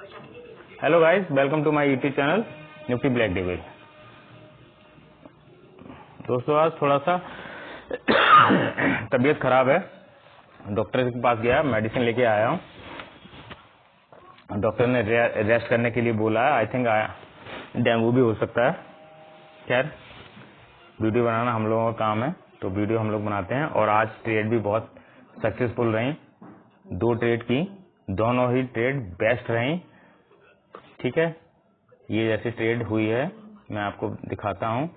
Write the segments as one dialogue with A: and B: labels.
A: Hello guys, welcome to my YouTube channel Nifty Black Devil. दोस्तों आज थोड़ा सा तबीयत खराब है, डॉक्टर के पास गया, मेडिसिन लेके आया हूँ। डॉक्टर ने रेस्ट करने के लिए बोला है। आई थिंक डेंगू भी हो सकता है। खैर, वीडियो बनाना हम लोगों का काम है, तो वीडियो हम लोग बनाते हैं। और आज ट्रेड भी बहुत सक्सेसफुल रही, 2 ट्रेड की, दोनों ही ट्रेड बेस्ट रही। ठीक है, ये जैसी ट्रेड हुई है मैं आपको दिखाता हूँ।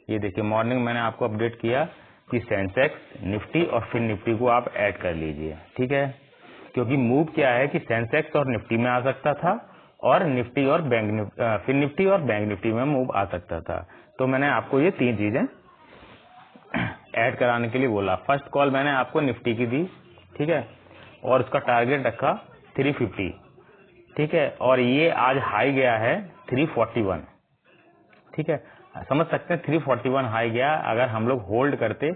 A: ये देखिए, मॉर्निंग मैंने आपको अपडेट किया कि सेंसेक्स, निफ्टी और फिर निफ्टी को आप ऐड कर लीजिए। ठीक है, क्योंकि मूव क्या है कि सेंसेक्स और निफ्टी में आ सकता था और निफ्टी और फिर निफ्टी और बैंक निफ्टी में मूव आ सकता था। तो मैंने आपको ये 3 चीजें ऐड कराने के लिए बोला। फर्स्ट कॉल मैंने आपको निफ्टी की दी, ठीक है, और उसका टारगेट रखा 350। ठीक है, और ये आज हाई गया है 341। ठीक है, समझ सकते हैं 341 हाई गया। अगर हम लोग होल्ड करते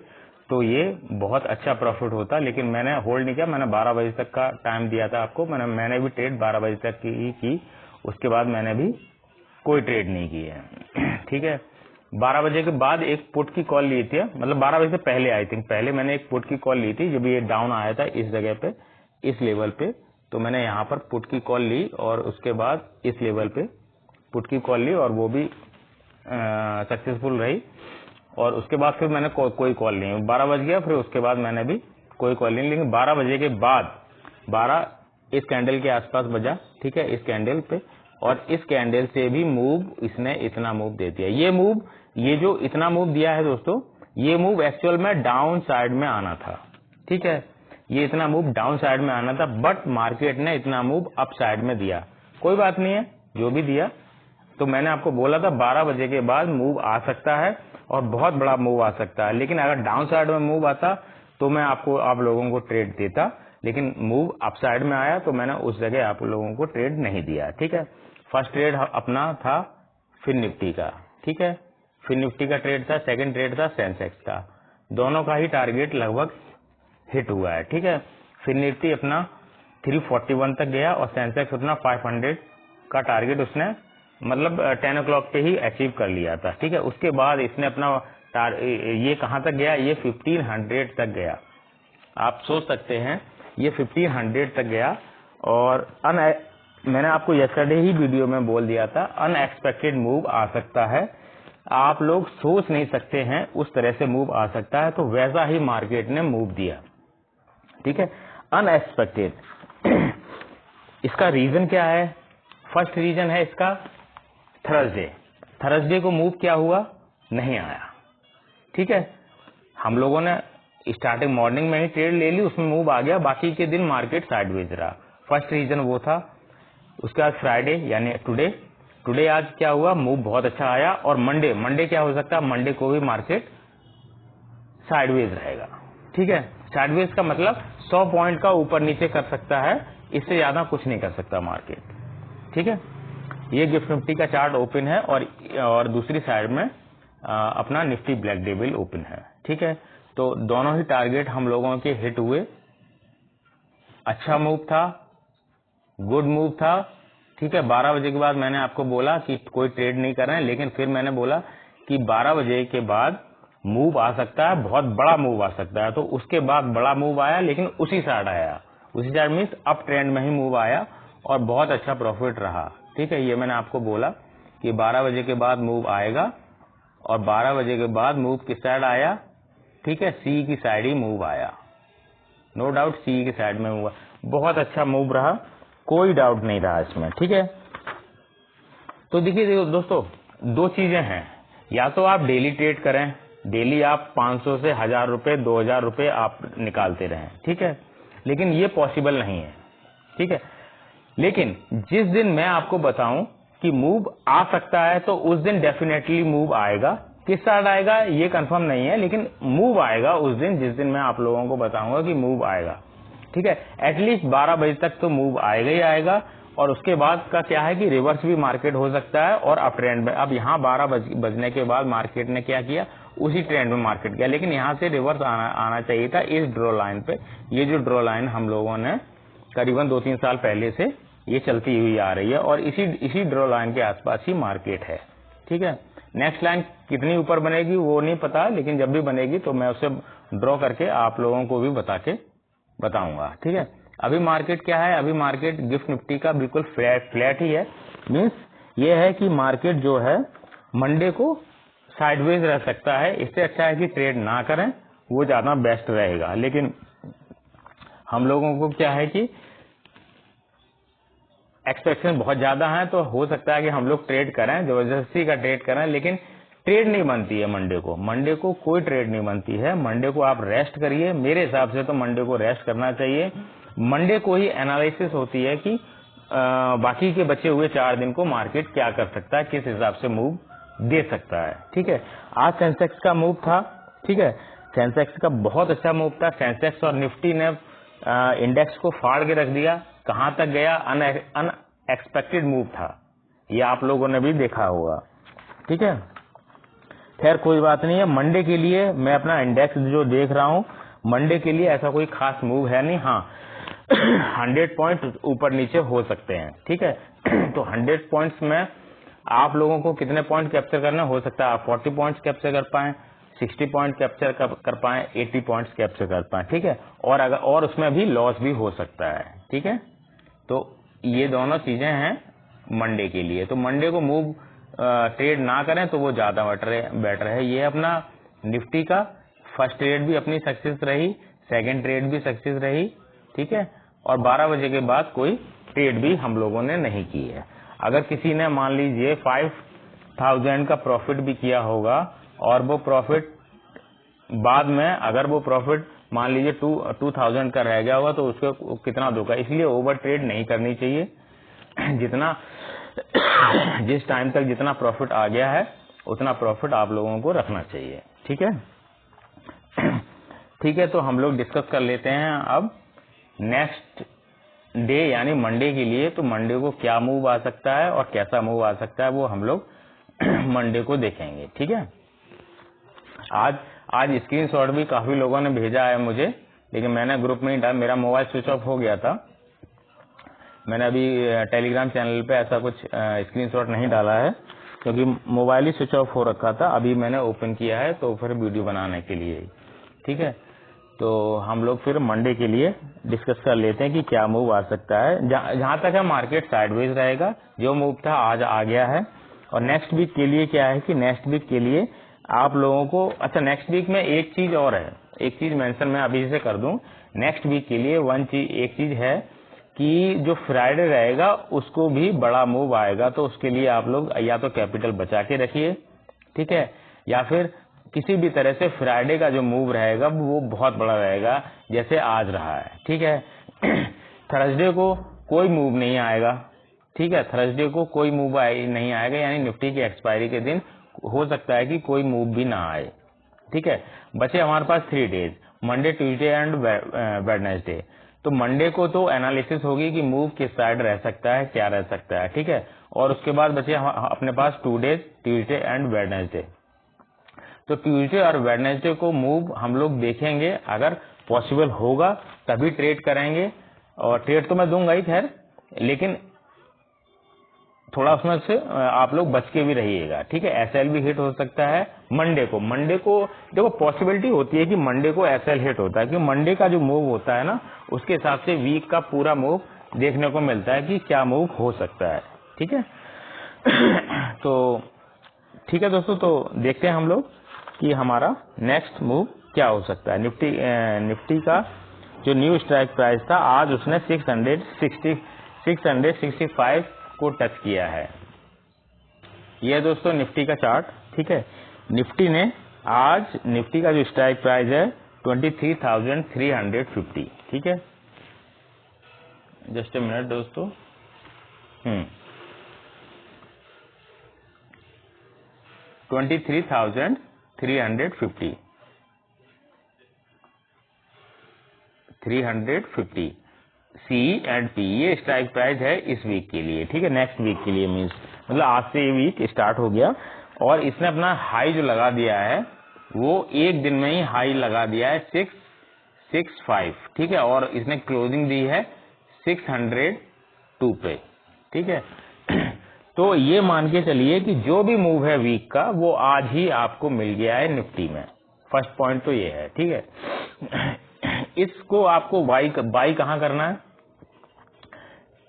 A: तो ये बहुत अच्छा प्रॉफिट होता, लेकिन मैंने होल्ड नहीं किया। मैंने 12 बजे तक का टाइम दिया था आपको। मैंने भी ट्रेड 12 बजे तक की। उसके बाद मैंने भी कोई ट्रेड नहीं की है। ठीक है, 12 बजे के बाद एक पुट की कॉल ली थी, मतलब 12 बजे से पहले, आई थिंक पहले मैंने एक पुट की कॉल ली थी जब ये डाउन आया था इस जगह पे, इस लेवल पे। तो मैंने यहाँ पर पुट की कॉल ली और उसके बाद इस लेवल पे पुट की कॉल ली और वो भी सक्सेसफुल रही। और उसके बाद फिर मैंने कोई कॉल नहीं, 12 बज गया, फिर उसके बाद मैंने भी कोई कॉल नहीं। लेकिन 12 बजे के बाद 12 इस कैंडल के आसपास बजा, ठीक है, इस कैंडल पे, और इस कैंडल से भी मूव इसने इतना मूव दे दिया। ये जो इतना मूव दिया है दोस्तों, ये मूव एक्चुअल में डाउन साइड में आना था। ठीक है, ये इतना मूव डाउन साइड में आना था, बट मार्केट ने इतना मूव अप साइड में दिया। कोई बात नहीं है, जो भी दिया। तो मैंने आपको बोला था 12 बजे के बाद मूव आ सकता है और बहुत बड़ा मूव आ सकता है। लेकिन अगर डाउन साइड में मूव आता तो मैं आप लोगों को ट्रेड देता, लेकिन मूव अप साइड में आया तो मैंने उस जगह आप लोगों को ट्रेड नहीं दिया। ठीक है, फर्स्ट ट्रेड अपना था फिर निफ्टी का। ठीक है, फिर निफ्टी का ट्रेड था, सेकंड ट्रेड था सेंसेक्स का। दोनों का ही टारगेट लगभग हिट हुआ है। ठीक है, फिर निफ्टी अपना 341 तक गया और सेंसेक्स अपना 500 का टारगेट उसने मतलब 10 o'clock पे ही अचीव कर लिया था। ठीक है, उसके बाद इसने अपना ये कहां तक गया, ये 1500 तक गया। आप सोच सकते हैं, ये 1500 तक गया। और मैंने आपको यस्टरडे ही वीडियो में बोल दिया था, अनएक्सपेक्टेड मूव आ सकता है। आप लोग सोच नहीं सकते हैं उस तरह से मूव आ सकता है, तो वैसा ही मार्केट ने मूव दिया। ठीक है, अनएक्सपेक्टेड। इसका रीजन क्या है? फर्स्ट रीजन है इसका थर्सडे को मूव क्या हुआ, नहीं आया। ठीक है, हम लोगों ने स्टार्टिंग मॉर्निंग में ही ट्रेड ले ली, उसमें मूव आ गया, बाकी के दिन मार्केट साइडवेज रहा। फर्स्ट रीजन वो था। उसके बाद फ्राइडे यानी टुडे आज क्या हुआ, मूव बहुत अच्छा आया। और मंडे क्या हो सकता है, मंडे को भी मार्केट साइडवेज रहेगा। ठीक है, साइडवेज का मतलब 100 पॉइंट का ऊपर नीचे कर सकता है, इससे ज्यादा कुछ नहीं कर सकता मार्केट। ठीक है, ये गिफ्ट निफ्टी का चार्ट ओपन है और दूसरी साइड में अपना निफ्टी ब्लैक डेविल ओपन है। ठीक है, तो दोनों ही टारगेट हम लोगों के हिट हुए। अच्छा मूव था, गुड मूव था। ठीक है, 12 बजे के बाद मैंने आपको बोला कि कोई ट्रेड नहीं कर रहे हैं, लेकिन फिर मैंने बोला कि 12 बजे के बाद मूव आ सकता है, बहुत बड़ा मूव आ सकता है। तो उसके बाद बड़ा मूव आया, लेकिन उसी साइड आया, उसी साइड मीन्स अप ट्रेंड में ही मूव आया और बहुत अच्छा प्रॉफिट रहा। ठीक है, ये मैंने आपको बोला कि 12 बजे के बाद मूव आएगा, और 12 बजे के बाद मूव किस साइड आया, ठीक है, सी की साइड ही मूव आया। नो डाउट सी की साइड में मूव, बहुत अच्छा मूव रहा, कोई डाउट नहीं रहा इसमें। ठीक है, तो देखिए दोस्तों, 2 चीजें हैं। या तो आप डेली ट्रेड करें, डेली आप 500 से 1000 रुपए 2000 रुपए आप निकालते रहें। ठीक है, लेकिन ये पॉसिबल नहीं है। ठीक है, लेकिन जिस दिन मैं आपको बताऊं कि मूव आ सकता है, तो उस दिन डेफिनेटली मूव आएगा। किस साइड आएगा ये कंफर्म नहीं है, लेकिन मूव आएगा उस दिन, जिस दिन मैं आप लोगों को बताऊंगा कि मूव आएगा। ठीक है, एटलीस्ट 12 बजे तक तो मूव आएगा ही आएगा। और उसके बाद का क्या है कि रिवर्स भी मार्केट हो सकता है और अप ट्रेंड में। अब यहाँ 12 बजने के बाद मार्केट ने क्या किया, उसी ट्रेंड में मार्केट गया, लेकिन यहाँ से रिवर्स आना चाहिए था इस ड्रॉ लाइन पे। ये जो ड्रॉ लाइन हम लोगों ने करीबन 2-3 साल पहले से ये चलती हुई आ रही है और इसी ड्रॉ लाइन के आसपास ही मार्केट है। ठीक है, नेक्स्ट लाइन कितनी ऊपर बनेगी वो नहीं पता, लेकिन जब भी बनेगी तो मैं उसे ड्रॉ करके आप लोगों को भी बताऊंगा। ठीक है, अभी मार्केट क्या है, अभी मार्केट गिफ्ट निफ्टी का बिल्कुल फ्लैट ही है। मीन्स ये है कि मार्केट जो है मंडे को साइडवेज रह सकता है। इससे अच्छा है कि ट्रेड ना करें, वो ज्यादा बेस्ट रहेगा। लेकिन हम लोगों को क्या है कि एक्सपेक्टेशन बहुत ज्यादा है, तो हो सकता है कि हम लोग ट्रेड करें, जबरदस्ती का ट्रेड करें, लेकिन ट्रेड नहीं बनती है मंडे को कोई ट्रेड नहीं बनती है। मंडे को आप रेस्ट करिए, मेरे हिसाब से तो मंडे को रेस्ट करना चाहिए। मंडे को ही एनालिसिस होती है कि बाकी के बचे हुए 4 दिन को मार्केट क्या कर सकता है, किस हिसाब से मूव दे सकता है। ठीक है, आज सेंसेक्स का मूव था। ठीक है, सेंसेक्स का बहुत अच्छा मूव था। सेंसेक्स और निफ्टी ने इंडेक्स को फाड़ के रख दिया। कहां तक गया, अनएक्सपेक्टेड मूव था, ये आप लोगों ने भी देखा होगा। ठीक है, खैर कोई बात नहीं है। मंडे के लिए मैं अपना इंडेक्स जो देख रहा हूं, मंडे के लिए ऐसा कोई खास मूव है नहीं। हाँ 100 पॉइंट ऊपर नीचे हो सकते हैं। ठीक है, तो 100 पॉइंट्स में आप लोगों को कितने पॉइंट कैप्चर करना हो सकता है, आप 40 पॉइंट्स कैप्चर कर पाए, 60 पॉइंट कैप्चर कर पाए, 80 पॉइंट्स कैप्चर कर पाए। ठीक है, और उसमें भी लॉस भी हो सकता है। ठीक है, तो ये दोनों चीजें हैं मंडे के लिए। तो मंडे को मूव ट्रेड ना करें तो वो ज्यादा बेटर है। ये अपना निफ्टी का फर्स्ट ट्रेड भी अपनी सक्सेस रही, सेकंड ट्रेड भी सक्सेस रही। ठीक है, और 12 बजे के बाद कोई ट्रेड भी हम लोगों ने नहीं की है। अगर किसी ने मान लीजिए 5000 का प्रॉफिट भी किया होगा और वो प्रॉफिट बाद में अगर वो प्रॉफिट मान लीजिए 2000 का रह गया होगा तो उसको कितना धोखा। इसलिए ओवर ट्रेड नहीं करनी चाहिए। जिस टाइम तक जितना प्रॉफिट आ गया है उतना प्रॉफिट आप लोगों को रखना चाहिए। ठीक है, ठीक है, तो हम लोग डिस्कस कर लेते हैं अब नेक्स्ट डे यानी मंडे के लिए। तो मंडे को क्या मूव आ सकता है और कैसा मूव आ सकता है वो हम लोग मंडे को देखेंगे। ठीक है, आज स्क्रीनशॉट भी काफी लोगों ने भेजा है मुझे, लेकिन मैंने ग्रुप में ही डाला, मेरा मोबाइल स्विच ऑफ हो गया था। मैंने अभी टेलीग्राम चैनल पे ऐसा कुछ स्क्रीनशॉट नहीं डाला है क्योंकि मोबाइल ही स्विच ऑफ हो रखा था। अभी मैंने ओपन किया है तो फिर वीडियो बनाने के लिए। ठीक है, तो हम लोग फिर मंडे के लिए डिस्कस कर लेते हैं कि क्या मूव आ सकता है। जहां तक है मार्केट साइडवेज रहेगा, जो मूव था आज आ गया है। और नेक्स्ट वीक के लिए क्या है कि नेक्स्ट वीक के लिए आप लोगों को, अच्छा नेक्स्ट वीक में एक चीज और है, एक चीज मेंशन मैं अभी से कर दूं। नेक्स्ट वीक के लिए एक चीज है कि जो फ्राइडे रहेगा उसको भी बड़ा मूव आएगा, तो उसके लिए आप लोग या तो कैपिटल बचा के रखिए। ठीक है, या फिर किसी भी तरह से फ्राइडे का जो मूव रहेगा वो बहुत बड़ा रहेगा जैसे आज रहा है। ठीक है, थर्सडे को कोई मूव नहीं आएगा। ठीक है, थर्सडे को कोई मूव नहीं आएगा, यानी निफ्टी की एक्सपायरी के दिन हो सकता है कि कोई मूव भी ना आए। ठीक है, बचे हमारे पास 3 days, Monday, Tuesday and Wednesday. तो मंडे को तो एनालिसिस होगी कि मूव किस साइड रह सकता है, क्या रह सकता है। ठीक है, और उसके बाद बचे अपने पास 2 डेज, ट्यूसडे एंड वेडनेसडे। तो ट्यूसडे और वेडनेसडे को मूव हम लोग देखेंगे, अगर पॉसिबल होगा तभी ट्रेड करेंगे। और ट्रेड तो मैं दूंगा ही खैर, लेकिन थोड़ा उसमें से आप लोग बच के भी रहिएगा। ठीक है, एसएल भी हिट हो सकता है मंडे को देखो पॉसिबिलिटी होती है कि मंडे को एसएल हिट होता है, क्योंकि मंडे का जो मूव होता है ना उसके हिसाब से वीक का पूरा मूव देखने को मिलता है कि क्या मूव हो सकता है। ठीक है, तो ठीक है दोस्तों, तो देखते हैं हम लोग कि हमारा नेक्स्ट मूव क्या हो सकता है। निफ्टी का जो न्यू स्ट्राइक प्राइस था आज उसने 665 को टच किया है। यह दोस्तों निफ्टी का चार्ट। ठीक है, निफ्टी का जो स्ट्राइक प्राइस है 23,350। ठीक है, जस्ट ए मिनट दोस्तों। 23,350 सी एंड पी, ये स्ट्राइक प्राइस है इस वीक के लिए। ठीक है, नेक्स्ट वीक के लिए मीन्स मतलब आज से ये वीक स्टार्ट हो गया और इसने अपना हाई जो लगा दिया है वो एक दिन में ही हाई लगा दिया है 665। ठीक है, और इसने क्लोजिंग दी है 600 2 पे, ठीक है। तो ये मान के चलिए कि जो भी मूव है वीक का वो आज ही आपको मिल गया है निफ्टी में। फर्स्ट पॉइंट तो ये है, ठीक है। इसको आपको बाई कहां करना है?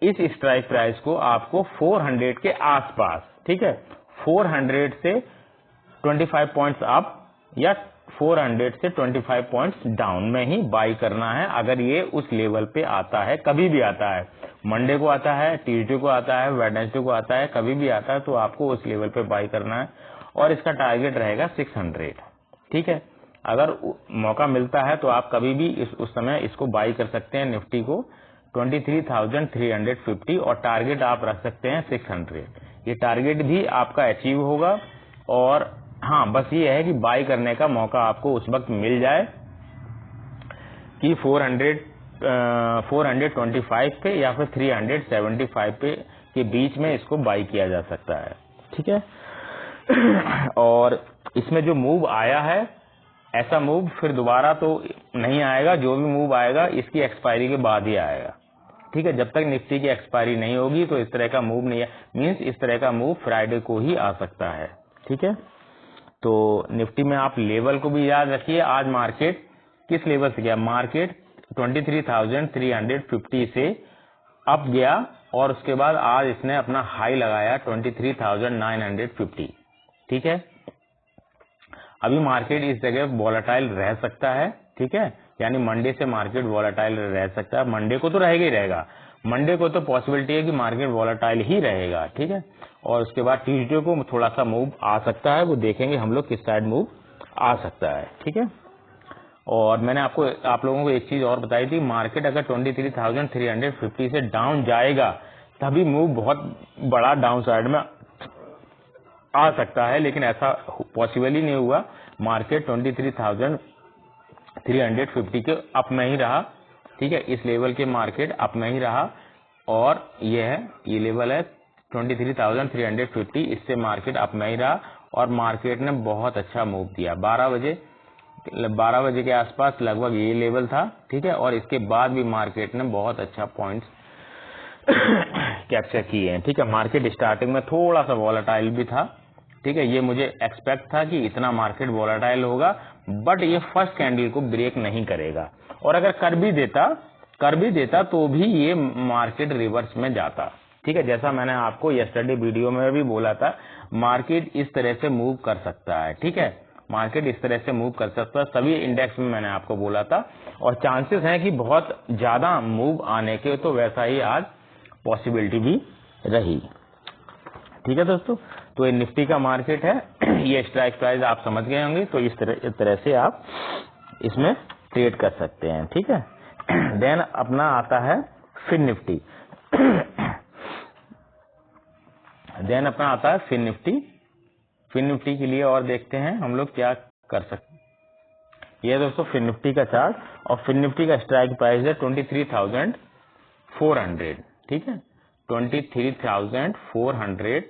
A: इस स्ट्राइक प्राइस को आपको 400 के आसपास, ठीक है, 400 से 25 पॉइंट्स अप या 400 से 25 पॉइंट्स डाउन में ही बाई करना है। अगर ये उस लेवल पे आता है, कभी भी आता है, मंडे को आता है, ट्यूसडे को आता है, वेडनेसडे को आता है, कभी भी आता है, तो आपको उस लेवल पे बाई करना है और इसका टारगेट रहेगा 600, ठीक है। अगर मौका मिलता है तो आप कभी भी उस समय इसको बाई कर सकते हैं, निफ्टी को 23,350 और टारगेट आप रख सकते हैं 600। ये टारगेट भी आपका अचीव होगा। और हाँ, बस ये है कि बाई करने का मौका आपको उस वक्त मिल जाए कि 425 पे या फिर 375 पे के बीच में इसको बाई किया जा सकता है, ठीक है। और इसमें जो मूव आया है, ऐसा मूव फिर दोबारा तो नहीं आएगा। जो भी मूव आएगा इसकी एक्सपायरी के बाद ही आएगा, ठीक है। जब तक निफ्टी की एक्सपायरी नहीं होगी तो इस तरह का मूव नहीं है, मींस इस तरह का मूव फ्राइडे को ही आ सकता है, ठीक है। तो निफ्टी में आप लेवल को भी याद रखिए। आज मार्केट किस लेवल से गया? मार्केट 23,350 से अप गया और उसके बाद आज इसने अपना हाई लगाया 23,950, ठीक है। अभी मार्केट इस जगह वॉलेटाइल रह सकता है, ठीक है, यानी मंडे से मार्केट वॉलेटाइल रह सकता है। मंडे को तो रहेगा ही रहेगा, मंडे को तो पॉसिबिलिटी है कि मार्केट वॉलेटाइल ही रहेगा, ठीक है। और उसके बाद ट्यूसडे को थोड़ा सा मूव आ सकता है, वो देखेंगे हम लोग किस साइड मूव आ सकता है, ठीक है। और मैंने आप लोगों को एक चीज और बताई थी, मार्केट अगर 23,350 से डाउन जाएगा तभी मूव बहुत बड़ा डाउन साइड में आ सकता है, लेकिन ऐसा पॉसिबल ही नहीं हुआ। मार्केट 23,350 के अप में ही रहा, ठीक है। इस लेवल के मार्केट अप में ही रहा और ये लेवल है 23,350, इससे मार्केट अप में ही रहा और मार्केट ने बहुत अच्छा मूव दिया। 12 बजे के आसपास लगभग ये लेवल था, ठीक है। और इसके बाद भी मार्केट ने बहुत अच्छा पॉइंट्स कैप्चर किए हैं, ठीक है। मार्केट स्टार्टिंग में थोड़ा सा वॉलेटाइल भी था, ठीक है। ये मुझे एक्सपेक्ट था कि इतना मार्केट वॉलेटाइल होगा, बट ये फर्स्ट कैंडल को ब्रेक नहीं करेगा। और अगर कर भी देता तो भी ये मार्केट रिवर्स में जाता, ठीक है। जैसा मैंने आपको यस्टरडे वीडियो में भी बोला था, मार्केट इस तरह से मूव कर सकता है, ठीक है। मार्केट इस तरह से मूव कर सकता है, सभी इंडेक्स में मैंने आपको बोला था। और चांसेस हैं कि बहुत ज्यादा मूव आने के, तो वैसा ही आज पॉसिबिलिटी भी रही, ठीक है दोस्तों। तो ये निफ्टी का मार्केट है, ये स्ट्राइक प्राइस आप समझ गए होंगे। तो इस तरह से आप इसमें ट्रेड कर सकते हैं, ठीक है। देन अपना आता है फिन निफ्टी। देन अपना आता है फिन निफ्टी। फिन निफ्टी के लिए और देखते हैं हम लोग क्या कर सकते हैं। ये दोस्तों फिन निफ्टी का चार्ट, और फिन निफ्टी का स्ट्राइक प्राइस है 23,400, ठीक है। 23,400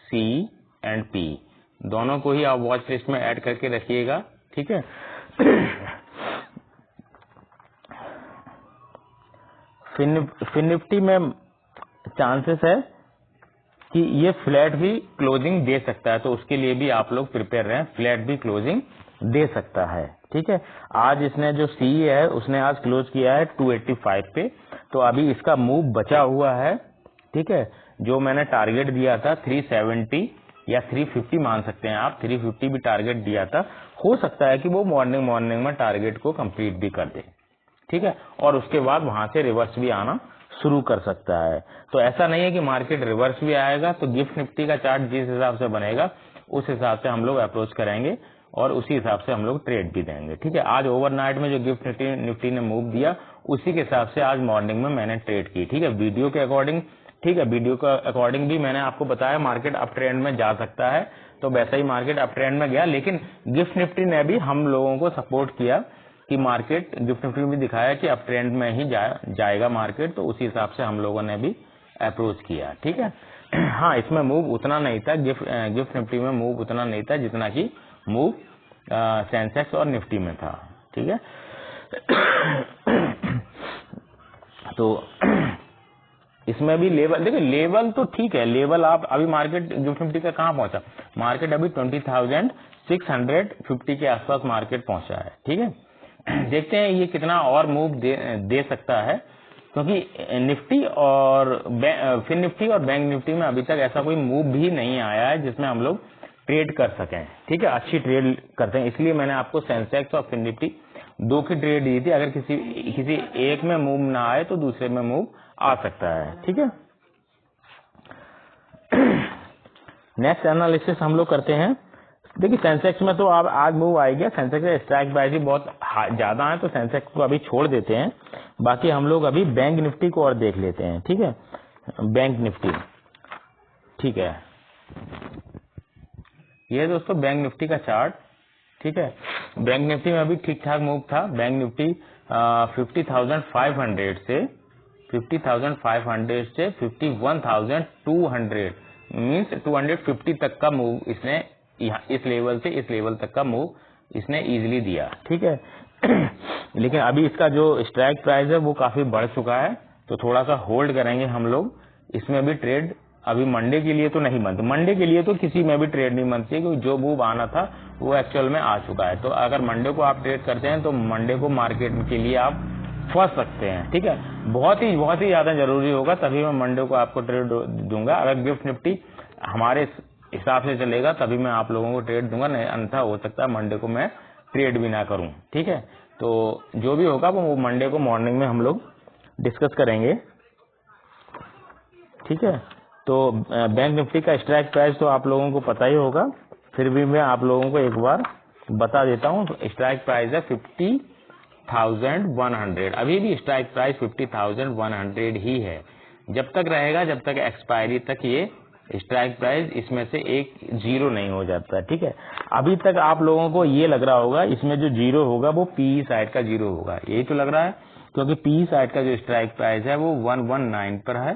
A: सी एंड पी दोनों को ही आप वॉच लिस्ट में ऐड करके रखिएगा, ठीक है। फिन निफ्टी में चांसेस है कि ये फ्लैट भी क्लोजिंग दे सकता है, तो उसके लिए भी आप लोग प्रिपेयर रहें। फ्लैट भी क्लोजिंग दे सकता है, ठीक है। आज इसने जो सी है उसने आज क्लोज किया है 285 पे, तो अभी इसका मूव बचा हुआ है, ठीक है। जो मैंने टारगेट दिया था 370 या 350 मान सकते हैं आप, 350 भी टारगेट दिया था। हो सकता है कि वो मॉर्निंग में टारगेट को कंप्लीट भी कर दे, ठीक है। और उसके बाद वहां से रिवर्स भी आना शुरू कर सकता है। तो ऐसा नहीं है कि मार्केट रिवर्स भी आएगा, तो गिफ्ट निफ्टी का चार्ट जिस हिसाब से बनेगा उस हिसाब से हम लोग अप्रोच करेंगे और उसी हिसाब से हम लोग ट्रेड भी देंगे, ठीक है। आज ओवरनाइट में जो गिफ्ट निफ्टी ने मूव दिया उसी के हिसाब से आज मॉर्निंग में मैंने ट्रेड की, ठीक है। वीडियो के अकॉर्डिंग, ठीक है, वीडियो के अकॉर्डिंग भी मैंने आपको बताया मार्केट अप ट्रेंड में जा सकता है, तो वैसा ही मार्केट अप ट्रेंड में गया। लेकिन गिफ्ट निफ्टी ने भी हम लोगों को सपोर्ट किया कि मार्केट, गिफ्ट निफ्टी में भी दिखाया कि अप ट्रेंड में ही जाएगा मार्केट, तो उसी हिसाब से हम लोगों ने भी अप्रोच किया, ठीक है। हाँ, इसमें मूव उतना नहीं था, गिफ्ट निफ्टी में मूव उतना नहीं था जितना कि मूव सेंसेक्स और निफ्टी में था, ठीक है। तो इसमें भी लेवल देखिए, लेवल तो ठीक है, लेवल आप अभी मार्केट गिफ्ट निफ्टी का कहाँ पहुंचा, मार्केट अभी 20,650 के आसपास मार्केट पहुंचा है। ठीक है, देखते हैं ये कितना और मूव दे सकता है, क्योंकि निफ्टी और फिन निफ्टी और बैंक निफ्टी में अभी तक ऐसा कोई मूव भी नहीं आया है जिसमें हम लोग ट्रेड कर सकें। ठीक है, अच्छी ट्रेड करते हैं, इसलिए मैंने आपको सेंसेक्स और फिन निफ्टी दो की ट्रेड दी थी। अगर किसी एक में मूव ना आए तो दूसरे में मूव आ सकता है। ठीक है, नेक्स्ट एनालिसिस हम लोग करते हैं। देखिए सेंसेक्स में तो आप आज मूव आएगा, सेंसेक्स का स्ट्राइक प्राइस भी बहुत ज्यादा है, तो सेंसेक्स को अभी छोड़ देते हैं। बाकी हम लोग अभी बैंक निफ्टी को और देख लेते हैं। ठीक है, बैंक निफ्टी, ठीक है, ये दोस्तों बैंक निफ्टी का चार्ट। ठीक है, बैंक निफ्टी में अभी ठीक ठाक मूव था। बैंक निफ्टी 50,500 से 51,200 मीन्स 250 तक का मूव इसने इस लेवल से इस लेवल तक का मूव इसने इजीली दिया। ठीक है, लेकिन अभी इसका जो स्ट्राइक प्राइस है वो काफी बढ़ चुका है, तो थोड़ा सा होल्ड करेंगे हम लोग। इसमें भी ट्रेड अभी मंडे के लिए तो नहीं बनती, मंडे के लिए तो किसी में भी ट्रेड नहीं बनती है, क्योंकि जो मूव आना था वो एक्चुअल में आ चुका है। तो अगर मंडे को आप ट्रेड करते हैं तो मंडे को मार्केट के लिए आप फंस सकते हैं। ठीक है, बहुत ही ज्यादा जरूरी होगा तभी मैं मंडे को आपको ट्रेड दूंगा। अगर गिफ्ट निफ्टी हमारे हिसाब से चलेगा तभी मैं आप लोगों को ट्रेड दूंगा, नहीं अन्यथा हो सकता है मंडे को मैं ट्रेड भी ना करूं। ठीक है, तो जो भी होगा वो मंडे को मॉर्निंग में हम लोग डिस्कस करेंगे। ठीक है, तो बैंक निफ्टी का स्ट्राइक प्राइस तो आप लोगों को पता ही होगा, फिर भी मैं आप लोगों को एक बार बता देता हूं। स्ट्राइक प्राइस है 50,100। अभी भी स्ट्राइक प्राइस 50,100 ही है। जब तक रहेगा, जब तक एक्सपायरी तक ये स्ट्राइक प्राइस इसमें से एक जीरो नहीं हो जाता। ठीक है, अभी तक आप लोगों को ये लग रहा होगा इसमें जो जीरो होगा वो पीई साइड का जीरो होगा, यही तो लग रहा है, क्योंकि पीई साइड का जो स्ट्राइक प्राइस है वो 119 पर है।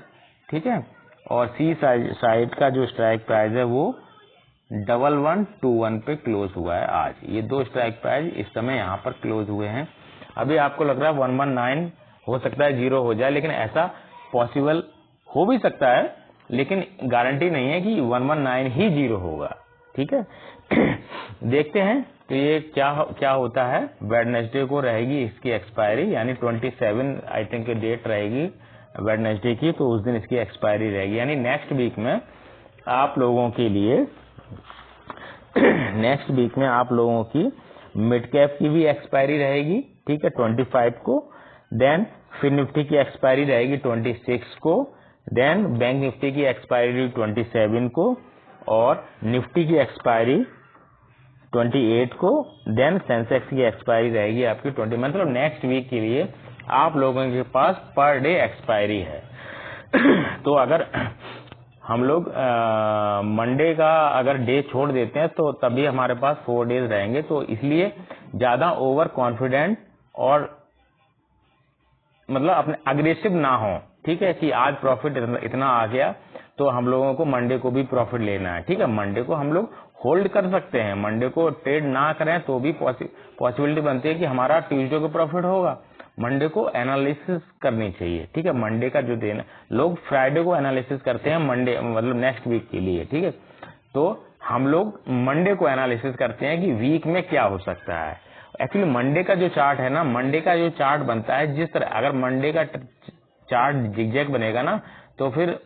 A: ठीक है, और सी साइड का जो स्ट्राइक प्राइस है वो 1121 पे क्लोज हुआ है आज। ये दो स्ट्राइक प्राइस इस समय यहाँ पर क्लोज हुए हैं। अभी आपको लग रहा है 119 हो सकता है जीरो हो जाए, लेकिन ऐसा पॉसिबल हो भी सकता है, लेकिन गारंटी नहीं है कि 119 ही जीरो होगा। ठीक है, देखते हैं तो ये क्या होता है। वेडनेसडे को रहेगी इसकी एक्सपायरी, यानी 27 आई थिंक डेट रहेगी वेडनेसडे की, तो उस दिन इसकी एक्सपायरी रहेगी। यानी नेक्स्ट वीक में आप लोगों के लिए नेक्स्ट वीक में आप लोगों की मिड कैप की भी एक्सपायरी रहेगी। ठीक है, 25 को, देन फिन निफ्टी की एक्सपायरी रहेगी 26 को, देन बैंक निफ्टी की एक्सपायरी 27 को, और निफ्टी की एक्सपायरी 28 को, देन सेंसेक्स की एक्सपायरी रहेगी आपकी 20। मतलब नेक्स्ट वीक के लिए आप लोगों के पास पर डे एक्सपायरी है। तो अगर हम लोग मंडे का अगर डे छोड़ देते हैं तो तभी हमारे पास 4 डेज रहेंगे, तो इसलिए ज्यादा ओवर कॉन्फिडेंट और मतलब अपने अग्रेसिव ना हो। ठीक है, कि आज प्रॉफिट इतना आ गया तो हम लोगों को मंडे को भी प्रॉफिट लेना है। ठीक है, मंडे को हम लोग होल्ड कर सकते हैं, मंडे को ट्रेड ना करें तो भी पॉसिबिलिटी बनती है कि हमारा ट्यूसडे को प्रॉफिट होगा। मंडे को एनालिसिस करनी चाहिए। ठीक है, मंडे का जो दिन, लोग फ्राइडे को एनालिसिस करते हैं मंडे मतलब नेक्स्ट वीक के लिए। ठीक है, तो हम लोग मंडे को एनालिसिस करते हैं कि वीक में क्या हो सकता है। एक्चुअली मंडे का जो चार्ट है ना, मंडे का जो चार्ट बनता है, जिस तरह अगर मंडे का चार्ट जिगजैग बनेगा ना, तो फिर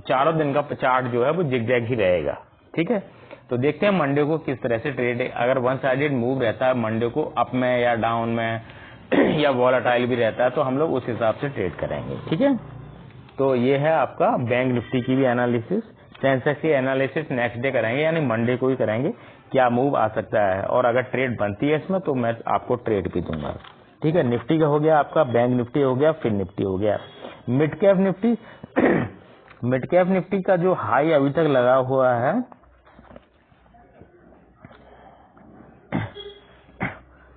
A: चारों दिन का चार्ट जो है वो जिगजैग ही रहेगा। ठीक है, तो देखते हैं मंडे को किस तरह से ट्रेड, अगर वन साइडेड मूव रहता है मंडे को अप में या डाउन में या वॉलेटाइल भी रहता है, तो हम लोग उस हिसाब से ट्रेड करेंगे। ठीक है, तो ये है आपका बैंक निफ्टी की भी एनालिसिस। सेंसेक्स की एनालिसिस नेक्स्ट डे करेंगे, यानी मंडे को ही करेंगे, क्या मूव आ सकता है, और अगर ट्रेड बनती है इसमें तो मैं आपको ट्रेड भी दूंगा। ठीक है, निफ्टी का हो गया आपका, बैंक निफ्टी हो गया, फिर निफ्टी हो गया। Mid cap Nifty mid cap Nifty का जो हाई अभी तक लगा हुआ है,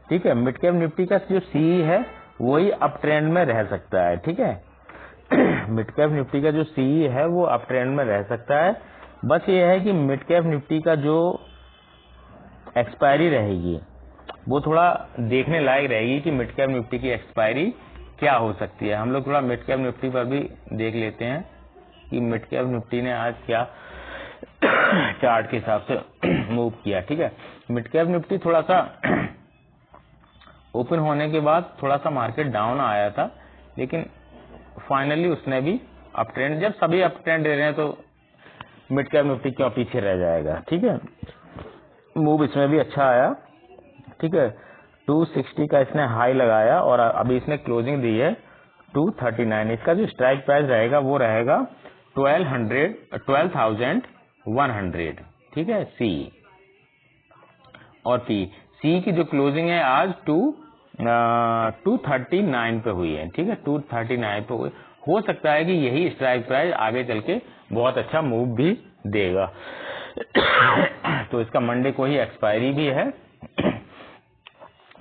A: ठीक है, मिड कैप निफ्टी का जो सी है वही अप ट्रेंड में रह सकता है। ठीक है, मिड कैप निफ्टी का जो सी है वो अप ट्रेंड में रह सकता है। बस ये है कि मिड कैप निफ्टी का जो एक्सपायरी रहेगी वो थोड़ा देखने लायक रहेगी कि मिड कैप निफ्टी की एक्सपायरी क्या हो सकती है। हम लोग थोड़ा मिड कैप निफ्टी पर भी देख लेते हैं कि मिड कैप निफ्टी ने आज क्या चार्ट के हिसाब से मूव किया। ठीक है, मिड कैप निफ्टी थोड़ा सा ओपन होने के बाद थोड़ा सा मार्केट डाउन आया था, लेकिन फाइनली उसने भी अप ट्रेंड, जब सभी अप ट्रेंड दे रहे हैं तो मिड कैप निफ्टी क्यों पीछे रह जाएगा। ठीक है, मूव इसमें भी अच्छा आया। ठीक है, 260 का इसने हाई लगाया और अभी इसने क्लोजिंग दी है 239। इसका जो स्ट्राइक प्राइस रहेगा वो रहेगा 12,100। ठीक है, सी और पी। सी की जो क्लोजिंग है आज 239 पे हुई है। ठीक है, 239 पे हुई। हो सकता है कि यही स्ट्राइक प्राइस आगे चल के बहुत अच्छा मूव भी देगा। तो इसका मंडे को ही एक्सपायरी भी है,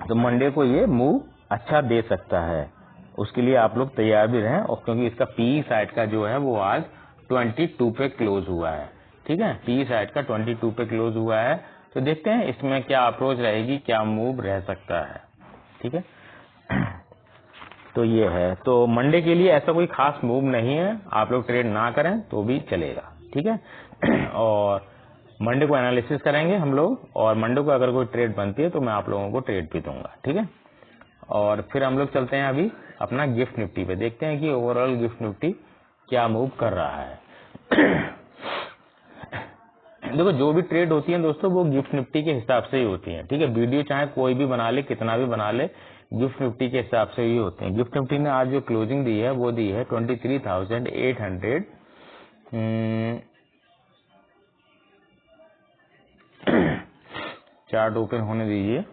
A: तो मंडे को ये मूव अच्छा दे सकता है। उसके लिए आप लोग तैयार भी रहें, और क्योंकि इसका पी साइड का जो है वो आज 22 पे क्लोज हुआ है। ठीक है, पी साइड का 22 पे क्लोज हुआ है। तो देखते हैं इसमें क्या अप्रोच रहेगी, क्या मूव रह सकता है। ठीक है, तो ये है। तो मंडे के लिए ऐसा कोई खास मूव नहीं है, आप लोग ट्रेड ना करें तो भी चलेगा। ठीक है, और मंडे को एनालिसिस करेंगे हम लोग, और मंडे को अगर कोई ट्रेड बनती है तो मैं आप लोगों को ट्रेड भी दूंगा। ठीक है, और फिर हम लोग चलते हैं अभी अपना गिफ्ट निफ्टी पे, देखते हैं कि ओवरऑल गिफ्ट निफ्टी क्या मूव कर रहा है। देखो, जो भी ट्रेड होती है दोस्तों वो गिफ्ट निफ्टी के हिसाब से ही होती है। ठीक है, वीडियो चाहे कोई भी बना ले, कितना भी बना ले, गिफ्ट निफ्टी के हिसाब से ही होते हैं। गिफ्ट निफ्टी ने आज जो क्लोजिंग दी है वो दी है 23,800। चार्ट ओपन होने दीजिए।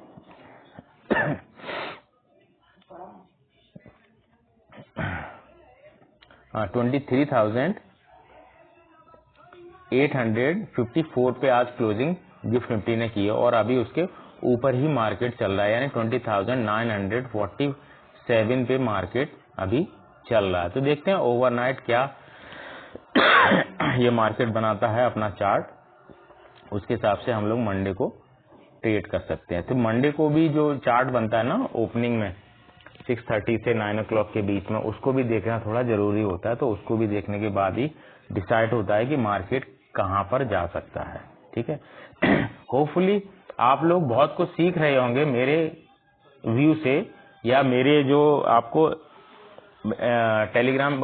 A: 23,854 पे आज क्लोजिंग गिफ्ट निफ्टी ने की है, और अभी उसके ऊपर ही मार्केट चल रहा है, यानी 20,947 पे मार्केट अभी चल रहा है। तो देखते हैं ओवरनाइट क्या ये मार्केट बनाता है अपना चार्ट, उसके हिसाब से हम लोग मंडे को ट्रेड कर सकते हैं। तो मंडे को भी जो चार्ट बनता है ना ओपनिंग में 6:30 से 9 o'clock के बीच में, उसको भी देखना थोड़ा जरूरी होता है। तो उसको भी देखने के बाद ही डिसाइड होता है कि मार्केट कहां पर जा सकता है। ठीक है, होपफुली आप लोग बहुत कुछ सीख रहे होंगे मेरे व्यू से, या मेरे जो आपको टेलीग्राम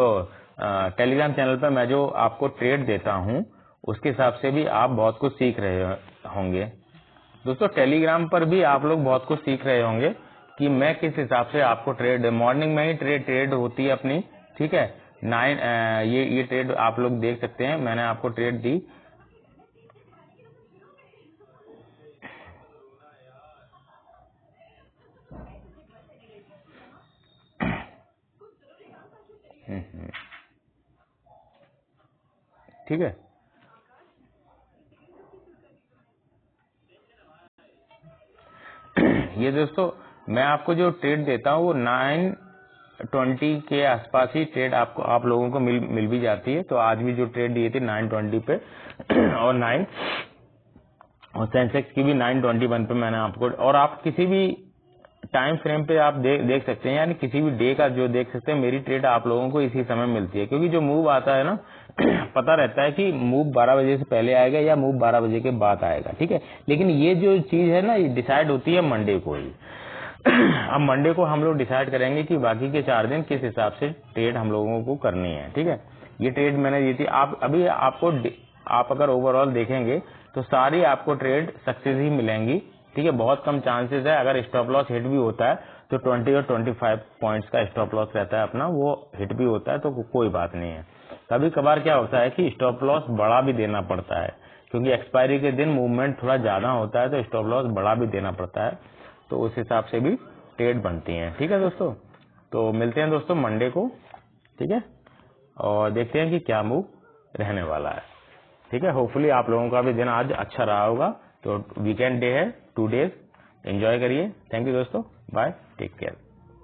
A: चैनल पर मैं जो आपको ट्रेड देता हूं उसके हिसाब से भी आप बहुत कुछ सीख रहे होंगे। दोस्तों, टेलीग्राम पर भी आप लोग बहुत कुछ सीख रहे होंगे कि मैं किस हिसाब से आपको ट्रेड, मॉर्निंग में ही ट्रेड होती है अपनी। ठीक है, 9 ये ट्रेड आप लोग देख सकते हैं, मैंने आपको ट्रेड दी। ठीक है, ये दोस्तों मैं आपको जो ट्रेड देता हूँ वो 9:20 के आसपास ही ट्रेड आपको आप लोगों को मिल भी जाती है। तो आज भी जो ट्रेड दिए थे 9:20 पे और सेंसेक्स की भी 9:21 पे मैंने आपको, और आप किसी भी टाइम फ्रेम पे आप देख सकते हैं, यानी किसी भी डे का जो देख सकते हैं, मेरी ट्रेड आप लोगों को इसी समय मिलती है। क्योंकि जो मूव आता है ना पता रहता है कि मूव 12 बजे से पहले आएगा या मूव 12 बजे के बाद आएगा। ठीक है, लेकिन ये जो चीज है ना ये डिसाइड होती है मंडे को ही। अब मंडे को हम लोग डिसाइड करेंगे कि बाकी के 4 दिन किस हिसाब से ट्रेड हम लोगों को करनी है। ठीक है, ये ट्रेड मैंने दी थी। आप अभी आप अगर ओवरऑल देखेंगे तो सारी आपको ट्रेड सक्सेस ही मिलेंगी। ठीक है, बहुत कम चांसेस है, अगर स्टॉप लॉस हिट भी होता है तो 20 और 25 पॉइंट्स का स्टॉप लॉस रहता है अपना, वो हिट भी होता है तो कोई बात नहीं है। कभी कभार क्या होता है कि स्टॉप लॉस बड़ा भी देना पड़ता है, क्योंकि एक्सपायरी के दिन मूवमेंट थोड़ा ज्यादा होता है तो स्टॉप लॉस बड़ा भी देना पड़ता है। तो उस हिसाब से भी ट्रेड बनती है। ठीक है दोस्तों, तो मिलते हैं दोस्तों मंडे को। ठीक है, और देखते हैं कि क्या मूव रहने वाला है। ठीक है, होपफुली आप लोगों का भी दिन आज अच्छा रहा होगा। तो वीकेंड डे है, 2 days एंजॉय करिए। थैंक यू दोस्तों, बाय, टेक केयर।